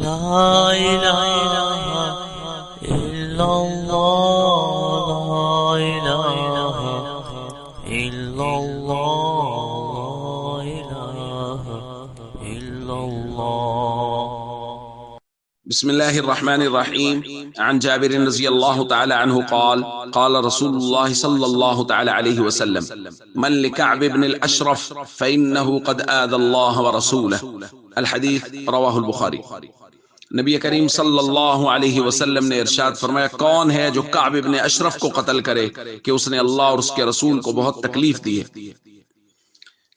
لا الہ الا اللہ لا الہ الا اللہ لا الہ الا اللہ. بسم اللہ الرحمن الرحیم. عن جابر رضی اللہ تعالی عنہ قال قال رسول اللہ صلی اللہ تعالی علیہ وسلم من لكعب بن الاشرف فإنه قد آذى الله ورسوله. الحدیث رواہ البخاری. نبی کریم صلی اللہ علیہ وسلم نے ارشاد فرمایا، کون ہے جو کعب بن اشرف کو قتل کرے کہ اس نے اللہ اور اس کے رسول کو بہت تکلیف دی ہے.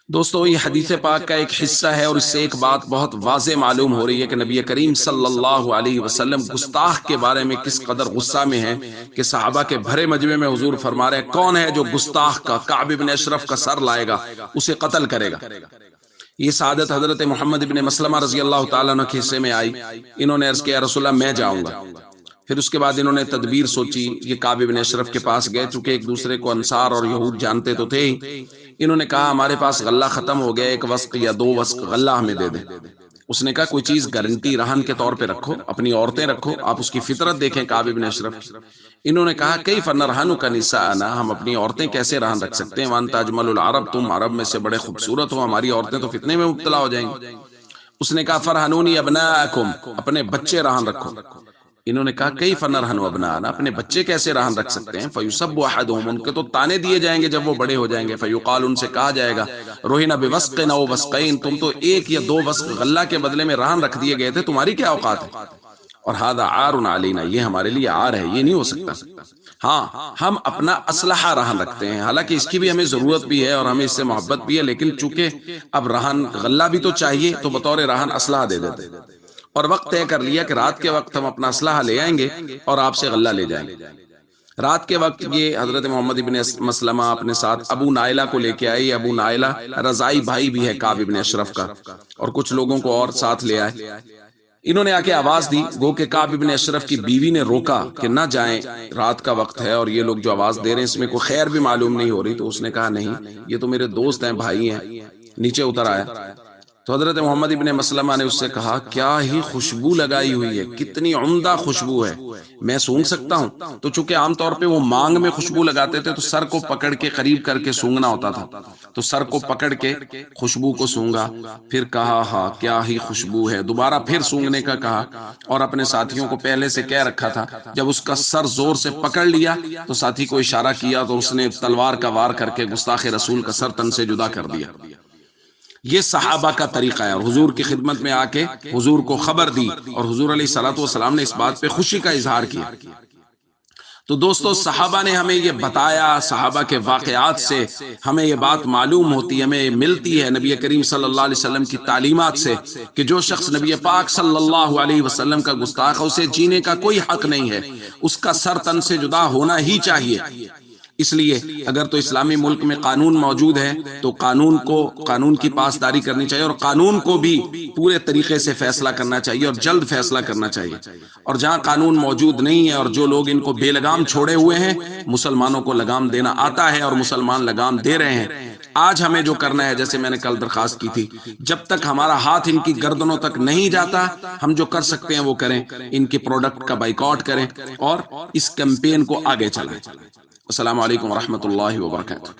دوستو، یہ حدیث پاک کا ایک حصہ ہے اور اس سے ایک بات بہت واضح معلوم ہو رہی ہے کہ نبی کریم صلی اللہ علیہ وسلم گستاخ کے بارے میں کس قدر غصہ میں ہیں کہ صحابہ کے بھرے مجمع میں حضور فرما رہے ہیں، کون ہے جو گستاخ کا کعب بن اشرف کا سر لائے گا، اسے قتل کرے گا. یہ سعادت حضرت محمد بن مسلمہ رضی اللہ تعالیٰ عنہ کے حصے میں آئی. انہوں نے عرض کیا، رسول اللہ میں جاؤں گا. پھر اس کے بعد انہوں نے تدبیر سوچی. یہ کعب بن اشرف کے پاس گئے، چونکہ ایک دوسرے کو انصار اور یہود جانتے تو تھے ہی. انہوں نے کہا ہمارے پاس غلہ ختم ہو گیا، ایک وسق یا دو وسق غلہ ہمیں دے دیں. اس نے کہا کوئی چیز گارنٹی رہن کے طور پہ رکھو، اپنی عورتیں رکھو. آپ اس کی فطرت دیکھیں کعب بن اشرف کی. انہوں نے کہا کیف نرہنک نساءنا، ہم اپنی عورتیں کیسے رہن رکھ سکتے ہیں؟ وانت اجمل العرب، تم عرب میں سے بڑے خوبصورت ہو، ہماری عورتیں تو فتنے میں مبتلا ہو جائیں گی. اس نے کہا فرہنونی ابناءکم، اپنے بچے رہن رکھو. انہوں نے کہا کیف نرہن ابناءنا، اپنے بچے کیسے رہن رکھ سکتے ہیں؟ فیسب احدہم، ان کے تو تانے دیے جائیں گے جب وہ بڑے ہو جائیں گے. فیقال، ان سے کہا جائے گا رہنا بوسق او وسقین، تم تو ایک یا دو وسق غلہ کے بدلے میں رہن رکھ دیے گئے تھے، تمہاری کیا اوقات ہے؟ اور ھذا عار علینا، یہ ہمارے لیے عار ہے، یہ نہیں ہو سکتا. ہاں، ہم اپنا اسلحہ رہن رکھتے ہیں، حالانکہ اس کی بھی ہمیں ضرورت بھی ہے اور ہمیں اس سے محبت بھی ہے، لیکن چونکہ اب رہن غلہ بھی تو چاہیے تو بطور رہن اسلحہ دے دیتے. اور وقت طے کر لیا کہ رات کے وقت ہم اپنا اسلحہ لے آئیں گے اور آپ سے غلہ لے جائیں گے. رات کے وقت یہ حضرت محمد ابن مسلمہ اپنے ساتھ ابو نائلہ کو لے کے آئے. ابو نائلہ رضائی بھائی بھی ہے کعب ابن اشرف کا، اور کچھ لوگوں کو اور ساتھ لے آئے. انہوں نے آ کے آواز دی، گو کہ کعب ابن اشرف کی بیوی نے روکا کہ نہ جائیں، رات کا وقت ہے اور یہ لوگ جو آواز دے رہے ہیں اس میں کوئی خیر بھی معلوم نہیں ہو رہی. تو اس نے کہا نہیں، یہ تو میرے دوست ہیں، بھائی ہیں. نیچے اتر آیا تو حضرت محمد ابن مسلمہ نے اس سے کہا کیا ہی خوشبو لگائی ہوئی ہے، کتنی عمدہ خوشبو ہے، میں سونگھ سکتا ہوں؟ تو چونکہ عام طور پہ وہ مانگ میں خوشبو لگاتے تھے تو سر کو پکڑ کے قریب کر کے سونگنا ہوتا تھا. تو سر کو پکڑ کے خوشبو کو سونگا، پھر کہا ہاں کیا ہی خوشبو ہے. دوبارہ پھر سونگنے کا کہا اور اپنے ساتھیوں کو پہلے سے کہہ رکھا تھا. جب اس کا سر زور سے پکڑ لیا تو ساتھی کو اشارہ کیا تو اس نے تلوار کا وار کر کے گستاخ رسول کا سر تن سے جدا کر دیا. یہ صحابہ کا طریقہ ہے، اور حضور کی خدمت میں آ کے حضور کو خبر دی اور حضور علیہ السلام نے اس بات پہ خوشی کا اظہار کیا. تو دوستو، صحابہ نے ہمیں یہ بتایا، صحابہ کے واقعات سے ہمیں یہ بات معلوم ہوتی، ہمیں ملتی ہے نبی کریم صلی اللہ علیہ وسلم کی تعلیمات سے کہ جو شخص نبی پاک صلی اللہ علیہ وسلم کا گستاخ ہے اسے جینے کا کوئی حق نہیں ہے، اس کا سر تن سے جدا ہونا ہی چاہیے. اس لیے اگر تو اسلامی ملک میں قانون موجود ہے تو قانون کی پاسداری کرنی چاہیے، اور قانون کو بھی پورے طریقے سے فیصلہ کرنا چاہیے اور جلد فیصلہ کرنا چاہیے. اور جہاں قانون موجود نہیں ہے اور جو لوگ ان کو بے لگام چھوڑے ہوئے ہیں، مسلمانوں کو لگام دینا آتا ہے اور مسلمان لگام دے رہے ہیں. آج ہمیں جو کرنا ہے، جیسے میں نے کل درخواست کی تھی، جب تک ہمارا ہاتھ ان کی گردنوں تک نہیں جاتا ہم جو کر سکتے ہیں وہ کریں. ان کے پروڈکٹ کا بائیکاٹ کریں اور اس کیمپین کو آگے چلائیں. السلام علیکم ورحمۃ اللہ وبرکاتہ.